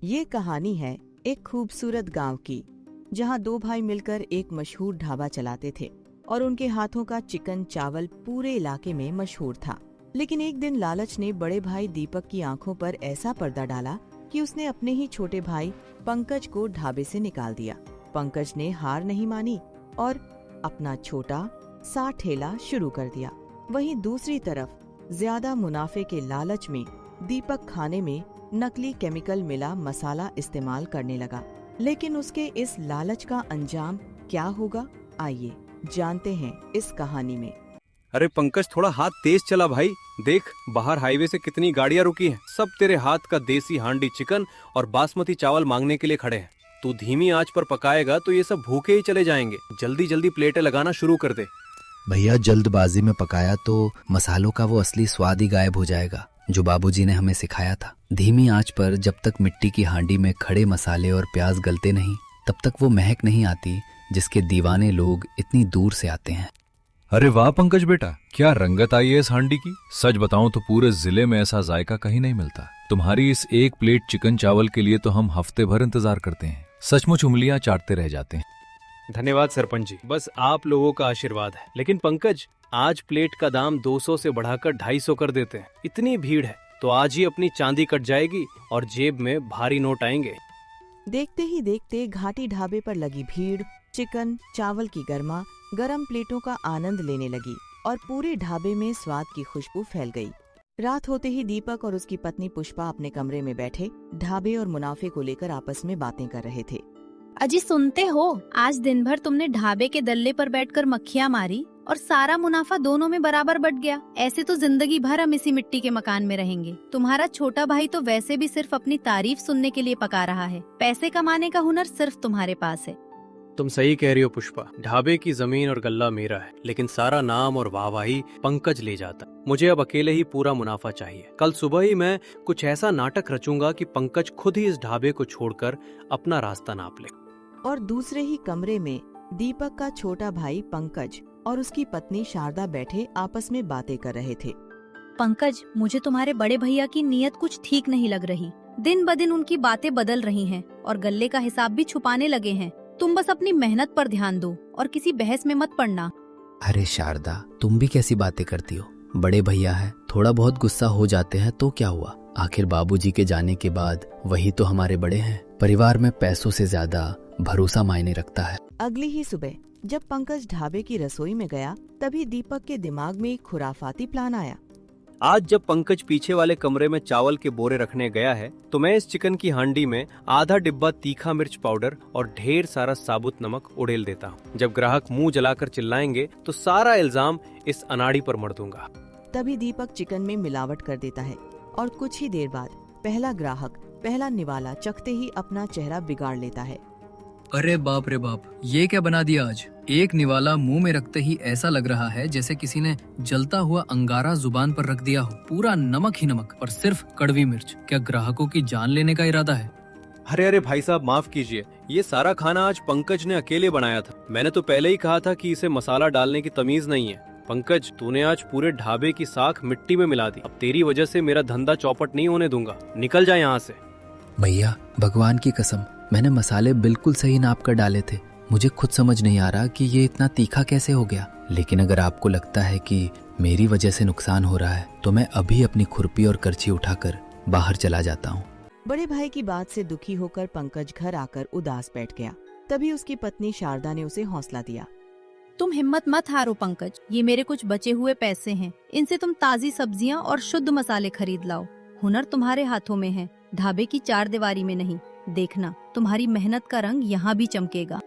ये कहानी है एक खूबसूरत गांव की, जहां दो भाई मिलकर एक मशहूर ढाबा चलाते थे और उनके हाथों का चिकन चावल पूरे इलाके में मशहूर था। लेकिन एक दिन लालच ने बड़े भाई दीपक की आंखों पर ऐसा पर्दा डाला कि उसने अपने ही छोटे भाई पंकज को ढाबे से निकाल दिया। पंकज ने हार नहीं मानी और अपना छोटा सा ठेला शुरू कर दिया। वहीं दूसरी तरफ ज्यादा मुनाफे के लालच में दीपक खाने में नकली केमिकल मिला मसाला इस्तेमाल करने लगा। लेकिन उसके इस लालच का अंजाम क्या होगा, आइए जानते हैं इस कहानी में। अरे पंकज, थोड़ा हाथ तेज चला भाई। देख बाहर हाईवे से कितनी गाड़ियां रुकी हैं। सब तेरे हाथ का देसी हांडी चिकन और बासमती चावल मांगने के लिए खड़े हैं। तू धीमी आंच पर पकाएगा तो ये सब भूखे ही चले जाएंगे। जल्दी जल्दी प्लेटें लगाना शुरू कर दे। भैया, जल्दबाजी में पकाया तो मसालों का वो असली स्वाद ही गायब हो जाएगा जो बाबूजी ने हमें सिखाया था। धीमी आंच पर जब तक मिट्टी की हांडी में खड़े मसाले और प्याज गलते नहीं, तब तक वो महक नहीं आती जिसके दीवाने लोग इतनी दूर से आते हैं। अरे वाह पंकज बेटा, क्या रंगत आई है इस हांडी की। सच बताऊं तो पूरे जिले में ऐसा जायका कहीं नहीं मिलता। तुम्हारी इस एक प्लेट चिकन चावल के लिए तो हम हफ्ते भर इंतजार करते हैं। सचमुच उंगलियां चाटते रह जाते हैं। धन्यवाद सरपंच जी, बस आप लोगों का आशीर्वाद है। लेकिन पंकज, आज प्लेट का दाम 200 से बढ़ाकर 250 कर देते हैं। इतनी भीड़ है तो आज ही अपनी चांदी कट जाएगी और जेब में भारी नोट आएंगे। देखते ही देखते घाटी ढाबे पर लगी भीड़ चिकन चावल की गरम प्लेटों का आनंद लेने लगी और पूरे ढाबे में स्वाद की खुशबू फैल गई। रात होते ही दीपक और उसकी पत्नी पुष्पा अपने कमरे में बैठे ढाबे और मुनाफे को लेकर आपस में बातें कर रहे थे। अजी सुनते हो, आज दिन भर तुमने ढाबे के दल्ले पर बैठकर मक्खियाँ मारी और सारा मुनाफा दोनों में बराबर बट गया। ऐसे तो जिंदगी भर हम इसी मिट्टी के मकान में रहेंगे। तुम्हारा छोटा भाई तो वैसे भी सिर्फ अपनी तारीफ सुनने के लिए पका रहा है। पैसे कमाने का हुनर सिर्फ तुम्हारे पास है। तुम सही कह रही हो पुष्पा। ढाबे की जमीन और गल्ला मेरा है, लेकिन सारा नाम और वाहवाही पंकज ले जाता। मुझे अब अकेले ही पूरा मुनाफा चाहिए। कल सुबह ही मैं कुछ ऐसा नाटक रचूंगा कि पंकज खुद ही इस ढाबे को छोड़कर अपना रास्ता नाप ले। और दूसरे ही कमरे में दीपक का छोटा भाई पंकज और उसकी पत्नी शारदा बैठे आपस में बातें कर रहे थे। पंकज, मुझे तुम्हारे बड़े भैया की नीयत कुछ ठीक नहीं लग रही। दिन ब दिन उनकी बातें बदल रही हैं और गल्ले का हिसाब भी छुपाने लगे हैं। तुम बस अपनी मेहनत पर ध्यान दो और किसी बहस में मत पड़ना। अरे शारदा, तुम भी कैसी बातें करती हो। बड़े भैया है, थोड़ा बहुत गुस्सा हो जाते हैं तो क्या हुआ। आखिर बाबूजी के जाने के बाद वही तो हमारे बड़े हैं। परिवार में पैसों से ज्यादा भरोसा मायने रखता है। अगली ही सुबह जब पंकज ढाबे की रसोई में गया, तभी दीपक के दिमाग में एक खुराफाती प्लान आया। आज जब पंकज पीछे वाले कमरे में चावल के बोरे रखने गया है तो मैं इस चिकन की हांडी में आधा डिब्बा तीखा मिर्च पाउडर और ढेर सारा साबुत नमक उड़ेल देता हूँ। जब ग्राहक मुंह जलाकर चिल्लाएंगे तो सारा इल्जाम इस अनाड़ी पर मढ़ दूंगा। तभी दीपक चिकन में मिलावट कर देता है और कुछ ही देर बाद पहला ग्राहक पहला निवाला चखते ही अपना चेहरा बिगाड़ लेता है। अरे बाप रे बाप, ये क्या बना दिया आज। एक निवाला मुंह में रखते ही ऐसा लग रहा है जैसे किसी ने जलता हुआ अंगारा जुबान पर रख दिया हो। पूरा नमक ही नमक और सिर्फ कड़वी मिर्च। क्या ग्राहकों की जान लेने का इरादा है? अरे भाई साहब, माफ कीजिए। ये सारा खाना आज पंकज ने अकेले बनाया था। मैंने तो पहले ही कहा था कि इसे मसाला डालने की तमीज नहीं है। पंकज, तूने आज पूरे ढाबे की साख मिट्टी में मिला दी। अब तेरी वजह से मेरा धंधा चौपट नहीं होने दूंगा। निकल जा यहाँ से। भैया, भगवान की कसम, मैंने मसाले बिल्कुल सही नाप कर डाले थे। मुझे खुद समझ नहीं आ रहा कि ये इतना तीखा कैसे हो गया। लेकिन अगर आपको लगता है कि मेरी वजह से नुकसान हो रहा है तो मैं अभी अपनी खुरपी और करछी उठाकर बाहर चला जाता हूँ। बड़े भाई की बात से दुखी होकर पंकज घर आकर उदास बैठ गया। तभी उसकी पत्नी शारदा ने उसे हौसला दिया। तुम हिम्मत मत हारो पंकज, ये मेरे कुछ बचे हुए पैसे हैं। इनसे तुम ताज़ी सब्जियां और शुद्ध मसाले खरीद लाओ। हुनर तुम्हारे हाथों में है, ढाबे की चार दीवारी में नहीं। देखना, तुम्हारी मेहनत का रंग यहाँ भी चमकेगा।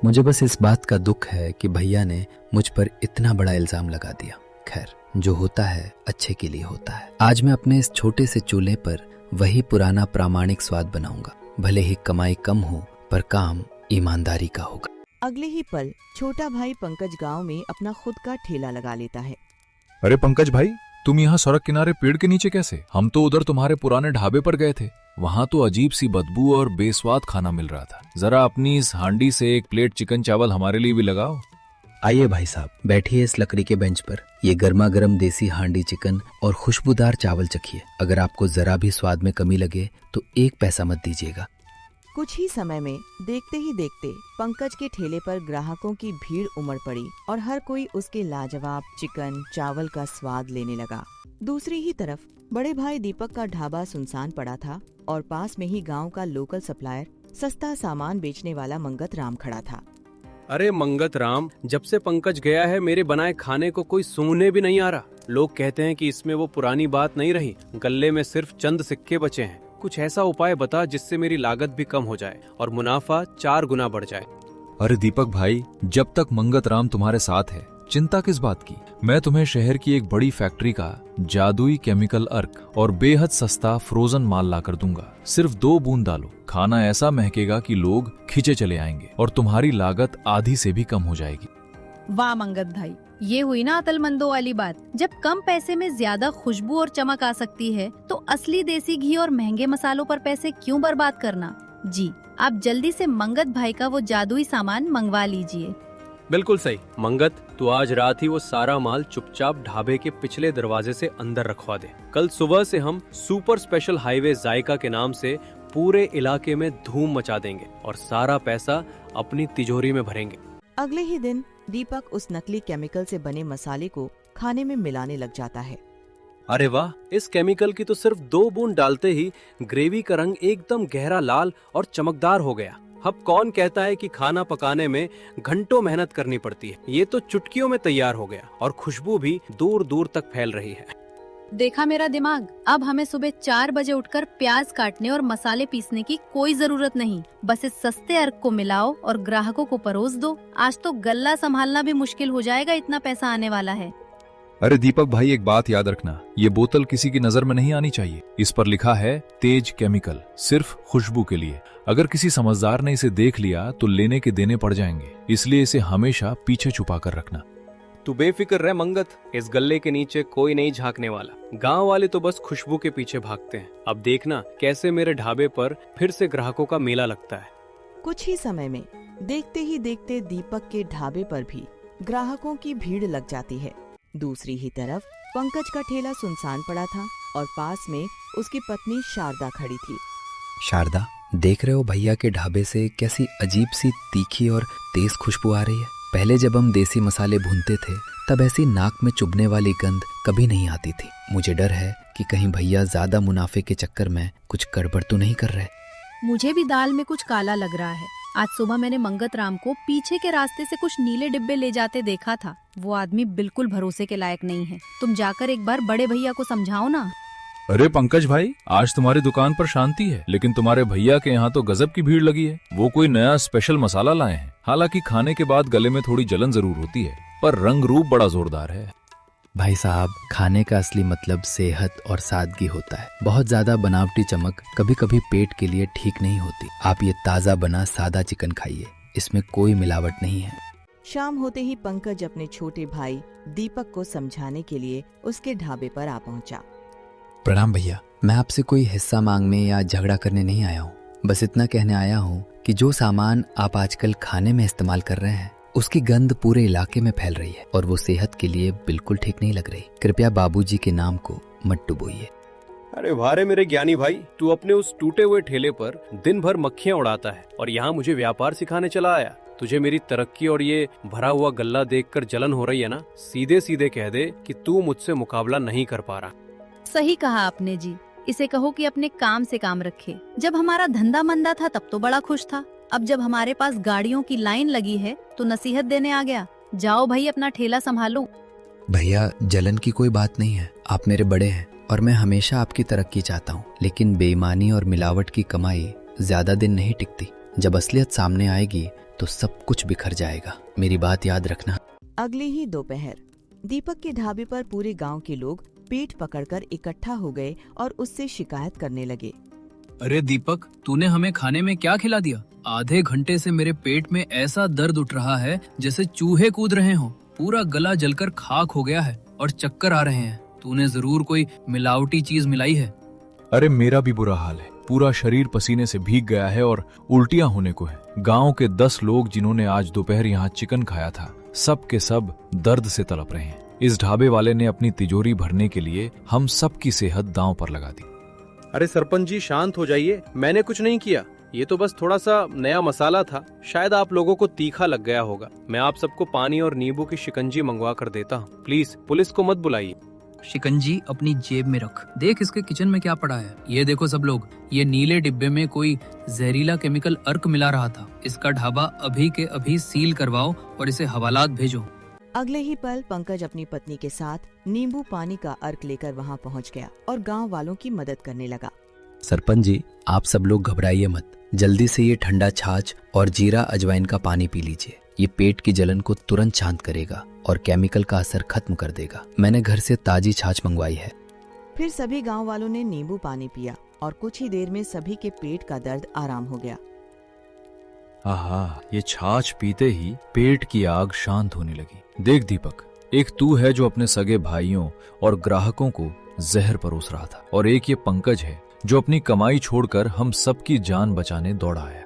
मुझे बस इस बात का दुख है कि भैया ने मुझ पर इतना बड़ा इल्जाम लगा दिया। खैर, जो होता है अच्छे के लिए होता है। आज मैं अपने इस छोटे से चूल्हे पर वही पुराना प्रामाणिक स्वाद बनाऊंगा। भले ही कमाई कम हो पर काम ईमानदारी का होगा। अगले ही पल छोटा भाई पंकज गांव में अपना खुद का ठेला लगा लेता है। अरे पंकज भाई, तुम यहाँ सड़क किनारे पेड़ के नीचे कैसे? हम तो उधर तुम्हारे पुराने ढाबे पर गए थे। वहाँ तो अजीब सी बदबू और बेस्वाद खाना मिल रहा था। जरा अपनी इस हांडी से एक प्लेट चिकन चावल हमारे लिए भी लगाओ। आइए भाई साहब, बैठिए इस लकड़ी के बेंच पर। ये गर्मा गर्म देसी हांडी चिकन और खुशबूदार चावल चखिए। अगर आपको जरा भी स्वाद में कमी लगे तो एक पैसा मत दीजिएगा। कुछ ही समय में देखते ही देखते पंकज के ठेले पर ग्राहकों की भीड़ उमड़ पड़ी और हर कोई उसके लाजवाब चिकन चावल का स्वाद लेने लगा। दूसरी ही तरफ बड़े भाई दीपक का ढाबा सुनसान पड़ा था और पास में ही गांव का लोकल सप्लायर सस्ता सामान बेचने वाला मंगत राम खड़ा था। अरे मंगत राम, जब से पंकज गया है मेरे बनाए खाने को कोई सूंघने भी नहीं आ रहा। लोग कहते हैं कि इसमें वो पुरानी बात नहीं रही, गल्ले में सिर्फ चंद सिक्के बचे हैं। कुछ ऐसा उपाय बता जिससे मेरी लागत भी कम हो जाए और मुनाफा 4 गुना बढ़ जाए। अरे दीपक भाई, जब तक मंगत राम तुम्हारे साथ है चिंता किस बात की। मैं तुम्हें शहर की एक बड़ी फैक्ट्री का जादुई केमिकल अर्क और बेहद सस्ता फ्रोजन माल ला कर दूंगा। सिर्फ 2 बूंद डालो, खाना ऐसा महकेगा कि लोग खिंचे चले आएंगे और तुम्हारी लागत आधी से भी कम हो जाएगी। वाह मंगत भाई, ये हुई ना अकलमंदों वाली बात। जब कम पैसे में ज्यादा खुशबू और चमक आ सकती है तो असली देसी घी और महंगे मसालों पर पैसे क्यों बर्बाद करना। जी, आप जल्दी से मंगत भाई का वो जादुई सामान मंगवा लीजिए। बिल्कुल सही मंगत, तू आज रात ही वो सारा माल चुपचाप ढाबे के पिछले दरवाजे से अंदर रखवा दे। कल सुबह से हम सुपर स्पेशल हाईवे जायका के नाम से पूरे इलाके में धूम मचा देंगे और सारा पैसा अपनी तिजोरी में भरेंगे। अगले ही दिन दीपक उस नकली केमिकल से बने मसाले को खाने में मिलाने लग जाता है। अरे वाह, इस केमिकल की तो सिर्फ 2 बूंद डालते ही ग्रेवी का रंग एकदम गहरा लाल और चमकदार हो गया। अब कौन कहता है कि खाना पकाने में घंटों मेहनत करनी पड़ती है। ये तो चुटकियों में तैयार हो गया और खुशबू भी दूर दूर तक फैल रही है। देखा मेरा दिमाग, अब हमें सुबह 4 बजे उठकर प्याज काटने और मसाले पीसने की कोई जरूरत नहीं। बस इस सस्ते अर्क को मिलाओ और ग्राहकों को परोस दो। आज तो गल्ला संभालना भी मुश्किल हो जाएगा, इतना पैसा आने वाला है। अरे दीपक भाई, एक बात याद रखना, ये बोतल किसी की नजर में नहीं आनी चाहिए। इस पर लिखा है तेज केमिकल, सिर्फ खुशबू के लिए। अगर किसी समझदार ने इसे देख लिया तो लेने के देने पड़ जाएंगे, इसलिए इसे हमेशा पीछे छुपा कर रखना। तू बेफिक्र रह मंगत, इस गल्ले के नीचे कोई नहीं झांकने वाला। गांव वाले तो बस खुशबू के पीछे भागते हैं। अब देखना कैसे मेरे ढाबे पर फिर से ग्राहकों का मेला लगता है। कुछ ही समय में देखते ही देखते दीपक के ढाबे पर भी ग्राहकों की भीड़ लग जाती है। दूसरी ही तरफ पंकज का ठेला सुनसान पड़ा था और पास में उसकी पत्नी शारदा खड़ी थी। शारदा, देख रहे हो भैया के ढाबे से कैसी अजीब सी तीखी और तेज खुशबू आ रही है। पहले जब हम देसी मसाले भूनते थे तब ऐसी नाक में चुभने वाली गंध कभी नहीं आती थी। मुझे डर है कि कहीं भैया ज्यादा मुनाफे के चक्कर में कुछ गड़बड़ तो नहीं कर रहे। मुझे भी दाल में कुछ काला लग रहा है। आज सुबह मैंने मंगत राम को पीछे के रास्ते से कुछ नीले डिब्बे ले जाते देखा था। वो आदमी बिल्कुल भरोसे के लायक नहीं है। तुम जाकर एक बार बड़े भैया को समझाओ ना। अरे पंकज भाई, आज तुम्हारी दुकान पर शांति है, लेकिन तुम्हारे भैया के यहाँ तो गजब की भीड़ लगी है। वो कोई नया स्पेशल मसाला लाए हैं। हालांकि खाने के बाद गले में थोड़ी जलन जरूर होती है, पर रंग रूप बड़ा जोरदार है। भाई साहब, खाने का असली मतलब सेहत और सादगी होता है। बहुत ज्यादा बनावटी चमक कभी कभी पेट के लिए ठीक नहीं होती। आप ये ताजा बना सादा चिकन खाइए, इसमें कोई मिलावट नहीं है। शाम होते ही पंकज अपने छोटे भाई दीपक को समझाने के लिए उसके ढाबे पर आ पहुंचा। प्रणाम भैया, मैं आपसे कोई हिस्सा मांगने या झगड़ा करने नहीं आया हूँ। बस इतना कहने आया हूँ कि जो सामान आप आजकल खाने में इस्तेमाल कर रहे हैं उसकी गंध पूरे इलाके में फैल रही है और वो सेहत के लिए बिल्कुल ठीक नहीं लग रही। कृपया बाबूजी के नाम को मत डुबोइए। अरे वाह रे मेरे ज्ञानी भाई, तू अपने उस टूटे हुए ठेले पर दिन भर मक्खियां उड़ाता है और यहाँ मुझे व्यापार सिखाने चला आया। तुझे मेरी तरक्की और ये भरा हुआ गल्ला देखकर जलन हो रही है ना? सीधे सीधे कह दे कि तू मुझसे मुकाबला नहीं कर पा रहा। सही कहा आपने जी। इसे कहो कि अपने काम से काम रखे। जब हमारा धंधा मंदा था तब तो बड़ा खुश था। अब जब हमारे पास गाड़ियों की लाइन लगी है तो नसीहत देने आ गया। जाओ भाई, अपना ठेला संभालो। भैया, जलन की कोई बात नहीं है। आप मेरे बड़े हैं और मैं हमेशा आपकी तरक्की चाहता हूँ, लेकिन बेईमानी और मिलावट की कमाई ज्यादा दिन नहीं टिकती। जब असलियत सामने आएगी तो सब कुछ बिखर जाएगा। मेरी बात याद रखना। अगली ही दोपहर दीपक के ढाबे पर पूरे गांव के लोग पेट पकड़कर इकट्ठा हो गए और उससे शिकायत करने लगे। अरे दीपक, तूने हमें खाने में क्या खिला दिया? आधे घंटे से मेरे पेट में ऐसा दर्द उठ रहा है जैसे चूहे कूद रहे हों। पूरा गला जलकर खाक हो गया है और चक्कर आ रहे हैं। तूने जरूर कोई मिलावटी चीज मिलाई है। अरे मेरा भी बुरा हाल है। पूरा शरीर पसीने से भीग गया है और उल्टियां होने को है। गांव के 10 लोग जिन्होंने आज दोपहर यहाँ चिकन खाया था, सब के सब दर्द से तड़प रहे हैं। इस ढाबे वाले ने अपनी तिजोरी भरने के लिए हम सब की सेहत दांव पर लगा दी। अरे सरपंच जी शांत हो जाइए, मैंने कुछ नहीं किया। ये तो बस थोड़ा सा नया मसाला था, शायद आप लोगों को तीखा लग गया होगा। मैं आप सबको पानी और नींबू की शिकंजी मंगवा कर देता हूँ। प्लीज पुलिस को मत बुलाइए। शिकंजी अपनी जेब में रख। देख इसके किचन में क्या पड़ा है। ये देखो सब लोग, ये नीले डिब्बे में कोई जहरीला केमिकल अर्क मिला रहा था। इसका ढाबा अभी के अभी सील करवाओ और इसे हवालात भेजो। अगले ही पल पंकज अपनी पत्नी के साथ नींबू पानी का अर्क लेकर वहां पहुंच गया और गांव वालों की मदद करने लगा। सरपंच जी, आप सब लोग घबराइए मत। जल्दी से ये ठंडा छाछ और जीरा अजवाइन का पानी पी लीजिए। ये पेट की जलन को तुरंत शांत करेगा और केमिकल का असर खत्म कर देगा। मैंने घर से ताजी छाछ मंगवाई है। फिर सभी गांव वालों ने नींबू पानी पिया और कुछ ही देर में सभी के पेट का दर्द आराम हो गया। आहा, ये छाछ पीते ही पेट की आग शांत होने लगी। देख दीपक, एक तू है जो अपने सगे भाइयों और ग्राहकों को जहर परोस रहा था, और एक ये पंकज है जो अपनी कमाई छोड़कर हम सबकी जान बचाने दौड़ा आया।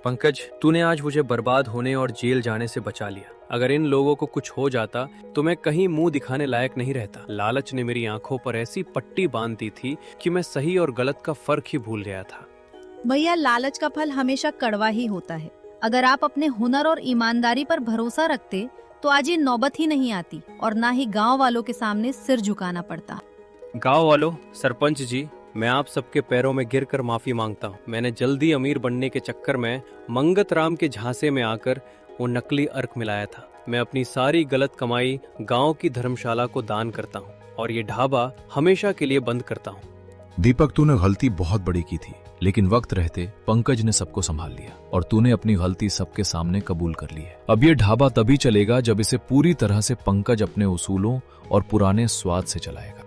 पंकज, तूने आज मुझे बर्बाद होने और जेल जाने से बचा लिया। अगर इन लोगों को कुछ हो जाता तो मैं कहीं मुंह दिखाने लायक नहीं रहता। लालच ने मेरी आंखों पर ऐसी पट्टी बांध दी थी कि मैं सही और गलत का फर्क ही भूल गया था। भैया, लालच का फल हमेशा कड़वा ही होता है। अगर आप अपने हुनर और ईमानदारी पर भरोसा रखते तो आज ये नौबत ही नहीं आती और ना ही गांव वालों के सामने सिर झुकाना पड़ता। गांव वालों, सरपंच जी, मैं आप सबके पैरों में गिरकर माफी मांगता हूँ। मैंने जल्दी अमीर बनने के चक्कर में मंगत राम के झांसे में आकर वो नकली अर्क मिलाया था। मैं अपनी सारी गलत कमाई गांव की धर्मशाला को दान करता हूँ और ये ढाबा हमेशा के लिए बंद करता हूँ। दीपक, तूने गलती बहुत बड़ी की थी, लेकिन वक्त रहते पंकज ने सबको संभाल लिया और तूने अपनी गलती सबके सामने कबूल कर ली है। अब ये ढाबा तभी चलेगा जब इसे पूरी तरह से पंकज अपने उसूलों और पुराने स्वाद से चलाएगा।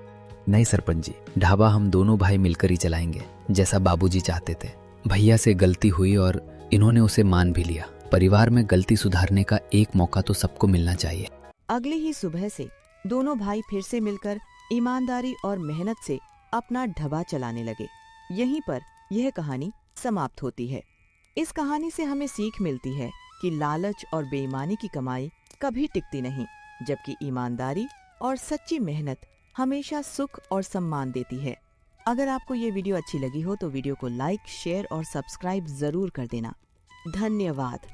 नहीं सरपंच जी, ढाबा हम दोनों भाई मिलकर ही चलाएंगे, जैसा बाबूजी चाहते थे। भैया से गलती हुई और इन्होंने उसे मान भी लिया। परिवार में गलती सुधारने का एक मौका तो सबको मिलना चाहिए। अगली ही सुबह से दोनों भाई फिर से मिलकर ईमानदारी और मेहनत से अपना ढाबा चलाने लगे। यहीं पर यह कहानी समाप्त होती है। इस कहानी से हमें सीख मिलती है कि लालच और बेईमानी की कमाई कभी टिकती नहीं, जबकि ईमानदारी और सच्ची मेहनत हमेशा सुख और सम्मान देती है। अगर आपको ये वीडियो अच्छी लगी हो तो वीडियो को लाइक, शेयर और सब्सक्राइब जरूर कर देना। धन्यवाद।